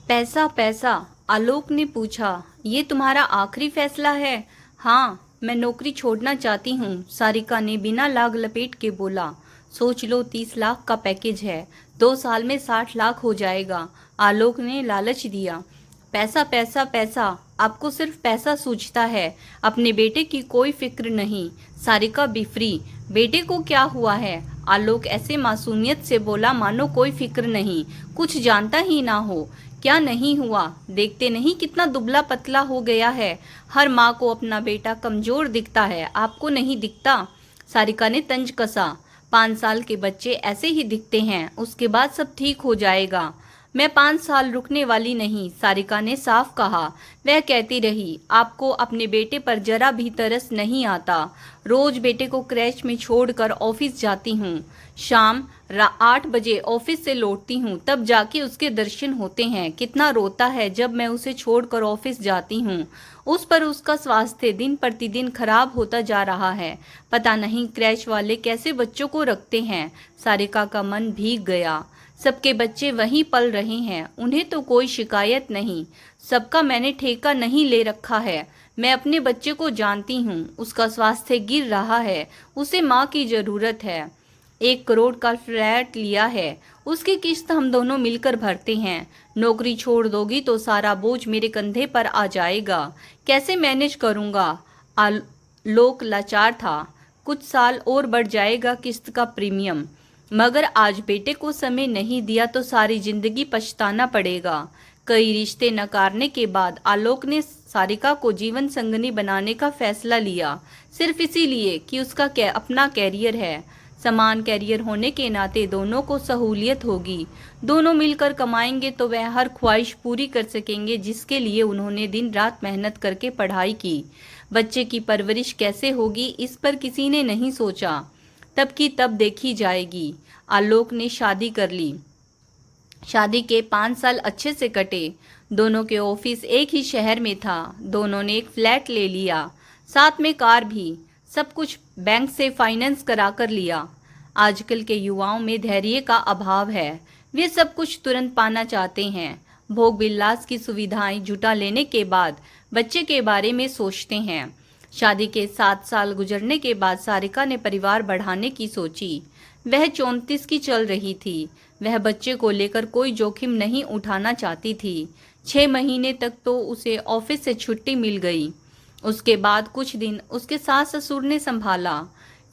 पैसा पैसा, आलोक ने पूछा। ये तुम्हारा आखिरी फैसला है? हाँ, मैं नौकरी छोड़ना चाहती हूँ, सारिका ने बिना लाग लपेट के बोला। सोच लो, 30 लाख का पैकेज है, 2 साल में 60 लाख हो जाएगा, आलोक ने लालच दिया। पैसा पैसा पैसा, आपको सिर्फ पैसा सूझता है, अपने बेटे की कोई फिक्र नहीं। सारिका बिफरी। बेटे को क्या हुआ है? आलोक ऐसे मासूमियत से बोला मानो कोई फिक्र नहीं, कुछ जानता ही ना हो। क्या नहीं हुआ? देखते नहीं कितना दुबला पतला हो गया है। हर माँ को अपना बेटा कमजोर दिखता है, आपको नहीं दिखता? सारिका ने तंज कसा। 5 साल के बच्चे ऐसे ही दिखते हैं, उसके बाद सब ठीक हो जाएगा। मैं 5 साल रुकने वाली नहीं, सारिका ने साफ कहा। वह कहती रही, आपको अपने बेटे पर जरा भी तरस नहीं आता। रोज बेटे को क्रैच में छोड़कर ऑफिस जाती हूँ, शाम 8 बजे ऑफिस से लौटती हूँ, तब जाके उसके दर्शन होते हैं। कितना रोता है जब मैं उसे छोड़कर ऑफिस जाती हूँ। उस पर उसका स्वास्थ्य दिन प्रतिदिन खराब होता जा रहा है। पता नहीं क्रैच वाले कैसे बच्चों को रखते हैं। सारिका का मन भीग गया। सबके बच्चे वहीं पल रहे हैं, उन्हें तो कोई शिकायत नहीं। सबका मैंने ठेका नहीं ले रखा है। मैं अपने बच्चे को जानती हूँ, उसका स्वास्थ्य गिर रहा है, उसे माँ की जरूरत है। 1 करोड़ का फ्लैट लिया है, उसकी किस्त हम दोनों मिलकर भरते हैं। नौकरी छोड़ दोगी तो सारा बोझ मेरे कंधे पर आ जाएगा, कैसे मैनेज करूँगा? आलोक लाचार था। कुछ साल और बढ़ जाएगा किस्त का प्रीमियम, मगर आज बेटे को समय नहीं दिया तो सारी जिंदगी पछताना पड़ेगा। कई रिश्ते नकारने के बाद आलोक ने सारिका को जीवन संगनी बनाने का फैसला लिया, सिर्फ इसीलिए कि उसका अपना कैरियर है। समान कैरियर होने के नाते दोनों को सहूलियत होगी। दोनों मिलकर कमाएंगे तो वह हर ख्वाहिश पूरी कर सकेंगे जिसके लिए उन्होंने दिन रात मेहनत करके पढ़ाई की। बच्चे की परवरिश कैसे होगी, इस पर किसी ने नहीं सोचा। तब की तब देखी जाएगी। आलोक ने शादी कर ली। शादी के 5 साल अच्छे से कटे। दोनों के ऑफिस एक ही शहर में था। दोनों ने एक फ्लैट ले लिया, साथ में कार भी। सब कुछ बैंक से फाइनेंस करा कर लिया। आजकल के युवाओं में धैर्य का अभाव है, वे सब कुछ तुरंत पाना चाहते हैं। भोग विलास की सुविधाएं जुटा लेने के बाद बच्चे के बारे में सोचते हैं। शादी के 7 साल गुजरने के बाद सारिका ने परिवार बढ़ाने की सोची। वह 34 की चल रही थी। वह बच्चे को लेकर कोई जोखिम नहीं उठाना चाहती थी। 6 महीने तक तो उसे ऑफिस से छुट्टी मिल गई। उसके बाद कुछ दिन उसके सास ससुर ने संभाला,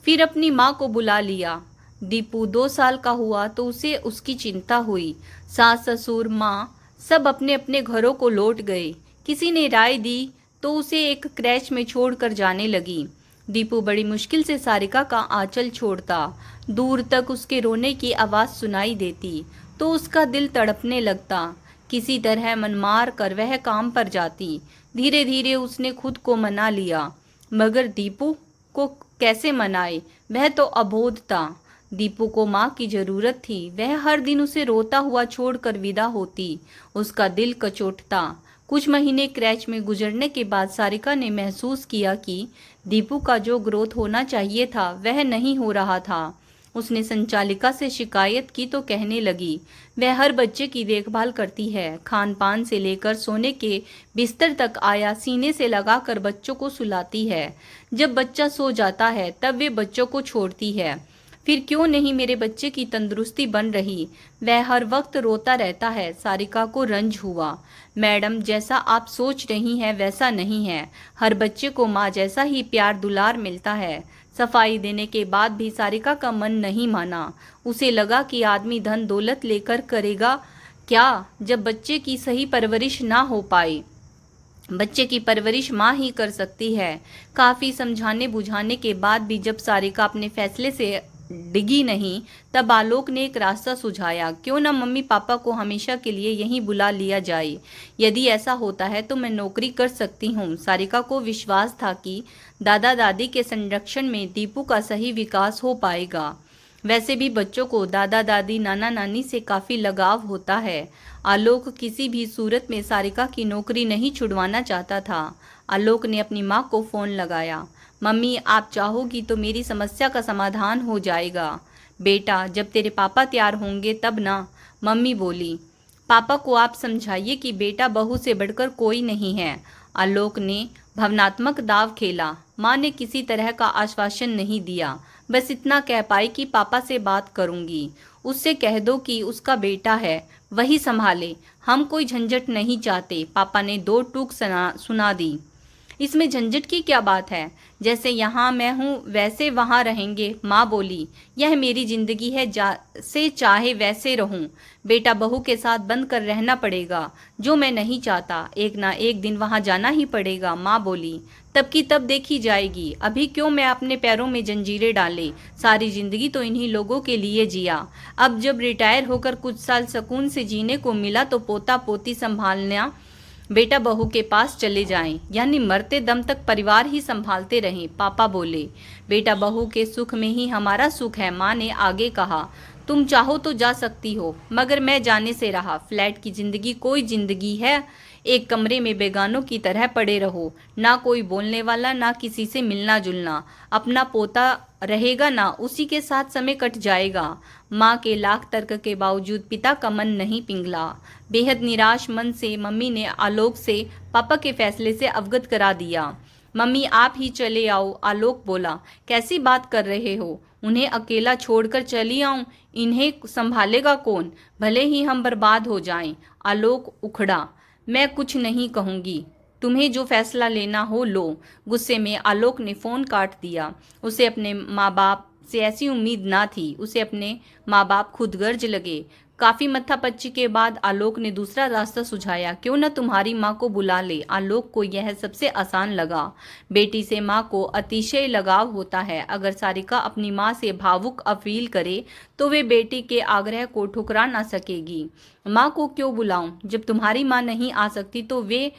फिर अपनी माँ को बुला लिया। दीपू 2 साल का हुआ तो उसे उसकी चिंता हुई। सास ससुर माँ सब अपने अपने घरों को लौट गए। किसी ने राय दी तो उसे एक क्रैच में छोड़कर जाने लगी। दीपू बड़ी मुश्किल से सारिका का आंचल छोड़ता। दूर तक उसके रोने की आवाज सुनाई देती तो उसका दिल तड़पने लगता। किसी तरह मन मार कर वह काम पर जाती। धीरे धीरे उसने खुद को मना लिया, मगर दीपू को कैसे मनाए? वह तो अबोध था। दीपू को माँ की जरूरत थी। वह हर दिन उसे रोता हुआ छोड़कर विदा होती। उसका दिल कचोटता। कुछ महीने क्रैच में गुजरने के बाद सारिका ने महसूस किया कि दीपू का जो ग्रोथ होना चाहिए था वह नहीं हो रहा था। उसने संचालिका से शिकायत की तो कहने लगी, वह हर बच्चे की देखभाल करती है, खान पान से लेकर सोने के बिस्तर तक आया सीने से लगाकर बच्चों को सुलाती है। जब बच्चा सो जाता है तब वे बच्चों को छोड़ती है। फिर क्यों नहीं मेरे बच्चे की तंदुरुस्ती बन रही? वह हर वक्त रोता रहता है। सारिका को रंज हुआ। मैडम, जैसा आप सोच रही हैं वैसा नहीं है। हर बच्चे को माँ जैसा ही प्यार दुलार मिलता है। सफाई देने के बाद भी सारिका का मन नहीं माना। उसे लगा कि आदमी धन दौलत लेकर करेगा क्या जब बच्चे की सही परवरिश ना हो पाए। बच्चे की परवरिश माँ ही कर सकती है। काफी समझाने बुझाने के बाद भी जब सारिका अपने फैसले से डिगी नहीं, तब आलोक ने एक रास्ता सुझाया। क्यों न मम्मी पापा को हमेशा के लिए यहीं बुला लिया जाए। यदि ऐसा होता है तो मैं नौकरी कर सकती हूँ। सारिका को विश्वास था कि दादा दादी के संरक्षण में दीपू का सही विकास हो पाएगा। वैसे भी बच्चों को दादा दादी नाना नानी से काफी लगाव होता है। आलोक किसी भी सूरत में सारिका की नौकरी नहीं छुड़वाना चाहता था। आलोक ने अपनी माँ को फोन लगाया। मम्मी, आप चाहोगी तो मेरी समस्या का समाधान हो जाएगा। बेटा, जब तेरे पापा तैयार होंगे तब ना, मम्मी बोली। पापा को आप समझाइए कि बेटा बहू से बढ़कर कोई नहीं है। आलोक ने भावनात्मक दाव खेला। माँ ने किसी तरह का आश्वासन नहीं दिया, बस इतना कह पाई कि पापा से बात करूंगी। उससे कह दो कि उसका बेटा है, वही संभाले, हम कोई झंझट नहीं चाहते। पापा ने दो टूक सुना दी। इसमें झंझट की क्या बात है? जैसे यहाँ मैं हूँ वैसे वहाँ रहेंगे, माँ बोली। यह मेरी जिंदगी है, जैसे चाहे वैसे रहूँ। बेटा बहू के साथ बंद कर रहना पड़ेगा, जो मैं नहीं चाहता। एक ना एक दिन वहाँ जाना ही पड़ेगा, माँ बोली। तब की तब देखी जाएगी, अभी क्यों मैं अपने पैरों में जंजीरें डाले। सारी जिंदगी तो इन्हीं लोगों के लिए जिया। अब जब रिटायर होकर कुछ साल सुकून से जीने को मिला तो पोता पोती संभालना बेटा बहू के पास चले जाएं, यानी मरते दम तक परिवार ही संभालते रहें। पापा बोले। बेटा बहू के सुख में ही हमारा सुख है, माँ ने आगे कहा। तुम चाहो तो जा सकती हो, मगर मैं जाने से रहा। फ्लैट की जिंदगी कोई जिंदगी है? एक कमरे में बेगानों की तरह पड़े रहो, ना कोई बोलने वाला, ना किसी से मिलना जुलना। अपना पोता रहेगा ना, उसी के साथ समय कट जाएगा। माँ के लाख तर्क के बावजूद पिता का मन नहीं पिघला। बेहद निराश मन से मम्मी ने आलोक से पापा के फैसले से अवगत करा दिया। मम्मी आप ही चले आओ, आलोक बोला। कैसी बात कर रहे हो? उन्हें अकेला छोड़कर चली आऊं? इन्हें संभालेगा कौन? भले ही हम बर्बाद हो जाएं। आलोक उखड़ा। मैं कुछ नहीं कहूंगी, तुम्हें जो फैसला लेना हो लो। गुस्से में आलोक ने फोन काट दिया। उसे अपने माँ बाप से ऐसी उम्मीद ना थी। उसे अपने माँ बाप खुद गर्ज लगे। काफी मत्थापच्ची के बाद आलोक ने दूसरा रास्ता सुझाया। क्यों न तुम्हारी माँ को बुला ले। आलोक को यह सबसे आसान लगा। बेटी से माँ को अतिशय लगाव होता है। अगर सारिका अपनी माँ से भावुक अपील करे तो वे बेटी के आग्रह को ठुकरा ना सकेगी। माँ को क्यों बुलाऊं? जब तुम्हारी माँ नहीं आ सकती तो वे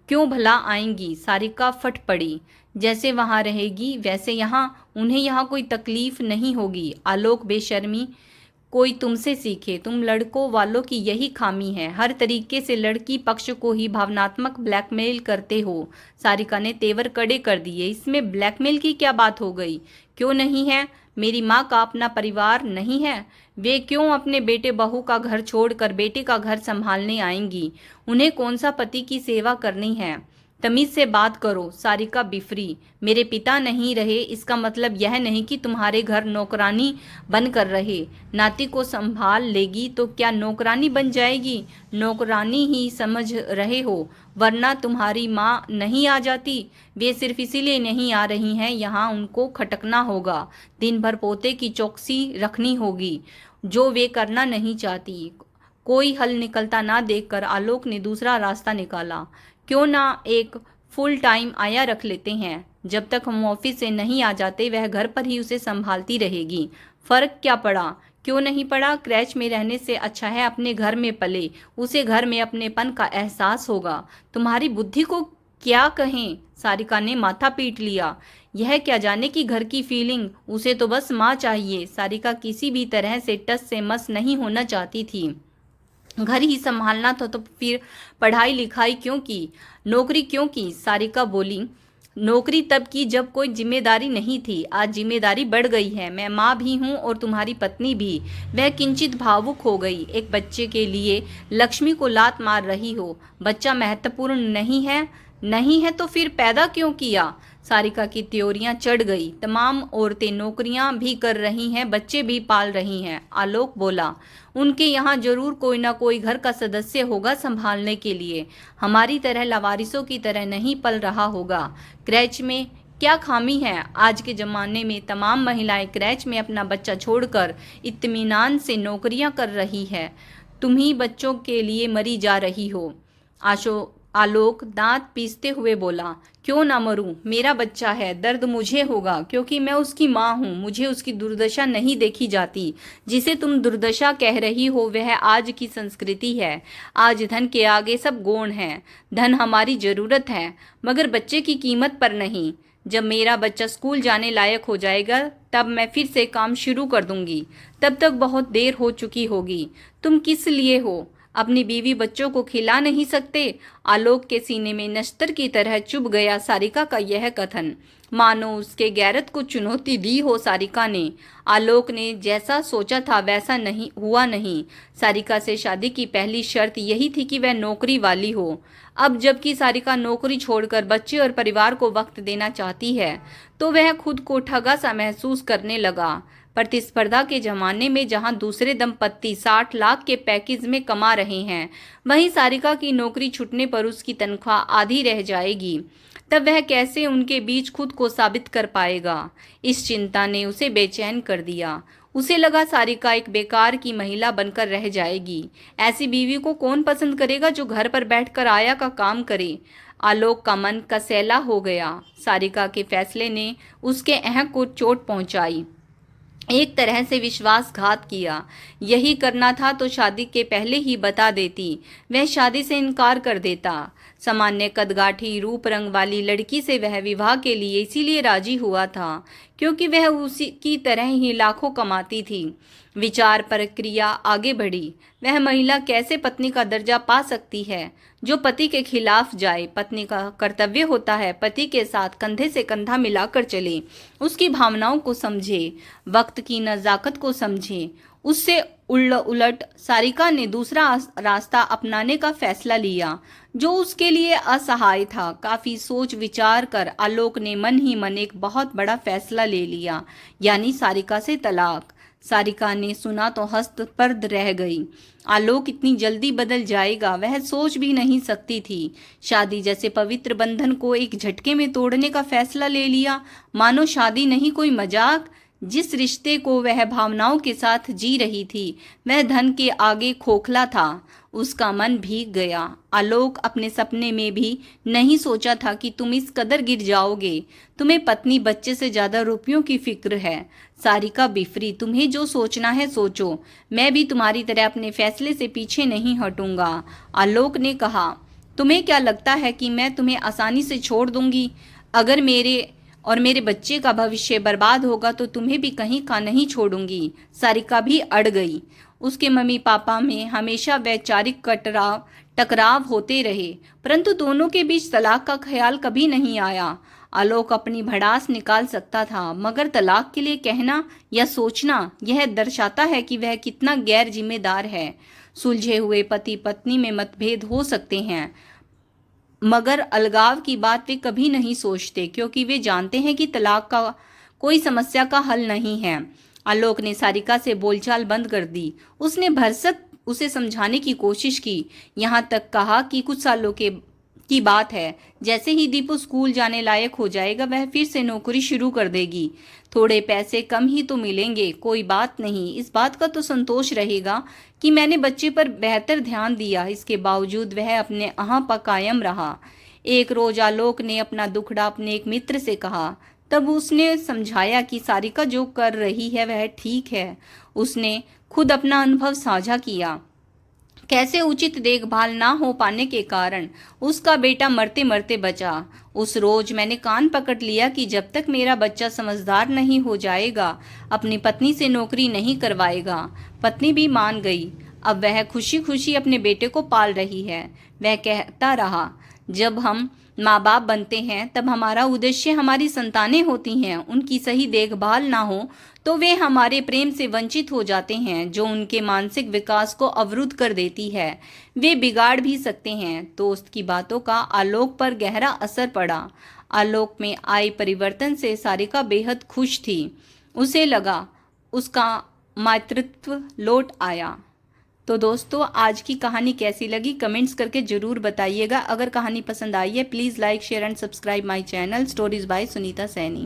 क्यों भला आएंगी? सारिका फट पड़ी। जैसे वहां रहेगी वैसे यहाँ, उन्हें यहाँ कोई तकलीफ नहीं होगी। आलोक बेशर्मी कोई तुमसे सीखे। तुम लड़कों वालों की यही खामी है, हर तरीके से लड़की पक्ष को ही भावनात्मक ब्लैकमेल करते हो। सारिका ने तेवर कड़े कर दिए। इसमें ब्लैकमेल की क्या बात हो गई? क्यों नहीं है? मेरी माँ का अपना परिवार नहीं है? वे क्यों अपने बेटे बहू का घर छोड़कर बेटे का घर संभालने आएंगी? उन्हें कौन सा पति की सेवा करनी है? तमीज से बात करो। सारिका बिफरी। मेरे पिता नहीं रहे इसका मतलब यह नहीं कि तुम्हारे घर नौकरानी बनकर रहे। नाती को संभाल लेगी तो क्या नौकरानी बन जाएगी? नौकरानी ही समझ रहे हो, वरना तुम्हारी माँ नहीं आ जाती। वे सिर्फ इसीलिए नहीं आ रही हैं, यहाँ उनको खटकना होगा। दिन भर पोते की चौकसी रखनी होगी, जो वे करना नहीं चाहती। कोई हल निकलता ना देखकर आलोक ने दूसरा रास्ता निकाला। क्यों ना एक फुल टाइम आया रख लेते हैं। जब तक हम ऑफिस से नहीं आ जाते वह घर पर ही उसे संभालती रहेगी। फर्क क्या पड़ा? क्यों नहीं पड़ा? क्रैच में रहने से अच्छा है अपने घर में पले, उसे घर में अपनेपन का एहसास होगा। तुम्हारी बुद्धि को क्या कहें? सारिका ने माथा पीट लिया। यह क्या जाने की घर की फीलिंग, उसे तो बस माँ चाहिए। सारिका किसी भी तरह से टस से मस नहीं होना चाहती थी। घर ही संभालना था तो फिर पढ़ाई लिखाई क्यों की, नौकरी क्यों की? सारिका बोली। नौकरी तब की जब कोई जिम्मेदारी नहीं थी, आज जिम्मेदारी बढ़ गई है। मैं माँ भी हूँ और तुम्हारी पत्नी भी। वह किंचित भावुक हो गई। एक बच्चे के लिए लक्ष्मी को लात मार रही हो। बच्चा महत्वपूर्ण नहीं है? नहीं है तो फिर पैदा क्यों किया? सारिका की त्योरियां चढ़ गई। तमाम औरतें नौकरियां भी कर रही हैं, बच्चे भी पाल रही हैं। आलोक बोला। उनके यहाँ जरूर कोई ना कोई घर का सदस्य होगा संभालने के लिए, हमारी तरह लावारिसों की तरह नहीं पल रहा होगा। क्रैच में क्या खामी है? आज के जमाने में तमाम महिलाएं क्रैच में अपना बच्चा छोड़कर इत्मीनान से नौकरियां कर रही है। तुम ही बच्चों के लिए मरी जा रही हो। आलोक दांत पीसते हुए बोला। क्यों ना मरूं? मेरा बच्चा है, दर्द मुझे होगा क्योंकि मैं उसकी माँ हूँ। मुझे उसकी दुर्दशा नहीं देखी जाती। जिसे तुम दुर्दशा कह रही हो वह आज की संस्कृति है। आज धन के आगे सब गौण है। धन हमारी जरूरत है, मगर बच्चे की कीमत पर नहीं। जब मेरा बच्चा स्कूल जाने लायक हो जाएगा तब मैं फिर से काम शुरू कर दूंगी। तब तक बहुत देर हो चुकी होगी। तुम किस लिए हो? अपनी बीवी बच्चों को खिला नहीं सकते। आलोक के सीने में नश्तर की तरह चुभ गया सारिका का यह कथन, मानो उसके गैरत को चुनौती दी हो सारिका ने। आलोक ने जैसा सोचा था वैसा नहीं हुआ नहीं। सारिका से शादी की पहली शर्त यही थी कि वह नौकरी वाली हो। अब जबकि सारिका नौकरी छोड़कर बच्चे और परिवार को वक्त देना चाहती है, तो वह खुद को ठगा सा महसूस करने लगा। प्रतिस्पर्धा के जमाने में जहां दूसरे दंपत्ति 60 लाख के पैकेज में कमा रहे हैं, वहीं सारिका की नौकरी छूटने पर उसकी तनख्वाह आधी रह जाएगी। तब वह कैसे उनके बीच खुद को साबित कर पाएगा? इस चिंता ने उसे बेचैन कर दिया। उसे लगा सारिका एक बेकार की महिला बनकर रह जाएगी। ऐसी बीवी को कौन पसंद करेगा जो घर पर बैठकर आया का काम करे? आलोक का मन कसैला हो गया। सारिका के फैसले ने उसके अहं को चोट पहुंचाई, एक तरह से विश्वासघात किया। यही करना था तो शादी के पहले ही बता देती। वह शादी से इनकार कर देता। सामान्य कदगाठी रूप रंग वाली लड़की से वह विवाह के लिए इसीलिए राजी हुआ था क्योंकि वह उसी की तरह ही लाखों कमाती थी। विचार प्रक्रिया आगे बढ़ी। वह महिला कैसे पत्नी का दर्जा पा सकती है जो पति के खिलाफ जाए? पत्नी का कर्तव्य होता है पति के साथ कंधे से कंधा मिलाकर चले, उसकी भावनाओं को समझे, वक्त की नज़ाकत को समझे। उससे उलट सारिका ने दूसरा रास्ता अपनाने का फैसला लिया जो उसके लिए असहाय था। काफी सोच विचार कर आलोक ने मन ही मन एक बहुत बड़ा फैसला ले लिया, यानी सारिका से तलाक। सारिका ने सुना तो हस्तप्रद रह गई। आलोक इतनी जल्दी बदल जाएगा वह सोच भी नहीं सकती थी। शादी जैसे पवित्र बंधन को एक झटके में तोड़ने का फैसला ले लिया, मानो शादी नहीं कोई मजाक। जिस रिश्ते को वह भावनाओं के साथ जी रही थी वह धन के आगे खोखला था। उसका मन भीग गया। आलोक अपने सपने में भी नहीं सोचा था कि तुम इस कदर गिर जाओगे। तुम्हें पत्नी बच्चे से ज्यादा रुपयों की फिक्र है। सारिका बिफरी, तुम्हें जो सोचना है सोचो, मैं भी तुम्हारी तरह अपने फैसले से पीछे नहीं हटूंगा। आलोक ने कहा, तुम्हें क्या लगता है कि मैं तुम्हें आसानी से छोड़ दूंगी? अगर मेरे बच्चे का भविष्य बर्बाद होगा तो तुम्हें भी कहीं का नहीं छोड़ूंगी। सारिका भी अड़ गई। उसके मम्मी पापा में हमेशा वैचारिक टकराव होते रहे, परंतु दोनों के बीच तलाक का ख्याल कभी नहीं आया। आलोक अपनी भड़ास निकाल सकता था, मगर तलाक के लिए कहना या सोचना यह दर्शाता है कि वह कितना गैर जिम्मेदार है। सुलझे हुए पति पत्नी में मतभेद हो सकते हैं, मगर अलगाव की बात वे कभी नहीं सोचते क्योंकि वे जानते हैं कि तलाक का कोई समस्या का हल नहीं है। आलोक ने सारिका से बोलचाल बंद कर दी। उसने भरसक उसे समझाने की कोशिश की, यहाँ तक कहा कि कुछ सालों की बात है, जैसे ही दीपू स्कूल जाने लायक हो जाएगा वह फिर से नौकरी शुरू कर देगी। थोड़े पैसे कम ही तो मिलेंगे, कोई बात नहीं। इस बात का तो संतोष रहेगा कि मैंने बच्चे पर बेहतर ध्यान दिया। इसके बावजूद वह अपने अहाँ पर कायम रहा। एक रोज आलोक ने अपना दुखड़ा अपने एक मित्र से कहा। तब उसने समझाया कि सारिका जो कर रही है वह ठीक है। उसने खुद अपना अनुभव साझा किया, कैसे उचित देखभाल ना हो पाने के कारण उसका बेटा मरते मरते बचा। उस रोज मैंने कान पकड़ लिया कि जब तक मेरा बच्चा समझदार नहीं हो जाएगा अपनी पत्नी से नौकरी नहीं करवाएगा। पत्नी भी मान गई। अब वह खुशी खुशी अपने बेटे को पाल रही है। वह कहता रहा, जब हम माँ बाप बनते हैं तब हमारा उद्देश्य हमारी संतानें होती हैं। उनकी सही देखभाल ना हो तो वे हमारे प्रेम से वंचित हो जाते हैं, जो उनके मानसिक विकास को अवरुद्ध कर देती है। वे बिगाड़ भी सकते हैं। दोस्त की बातों का आलोक पर गहरा असर पड़ा। आलोक में आए परिवर्तन से सारिका बेहद खुश थी। उसे लगा उसका मातृत्व लौट आया। तो दोस्तों, आज की कहानी कैसी लगी कमेंट्स करके ज़रूर बताइएगा। अगर कहानी पसंद आई है please like share and subscribe my channel stories bye Sunita Saini.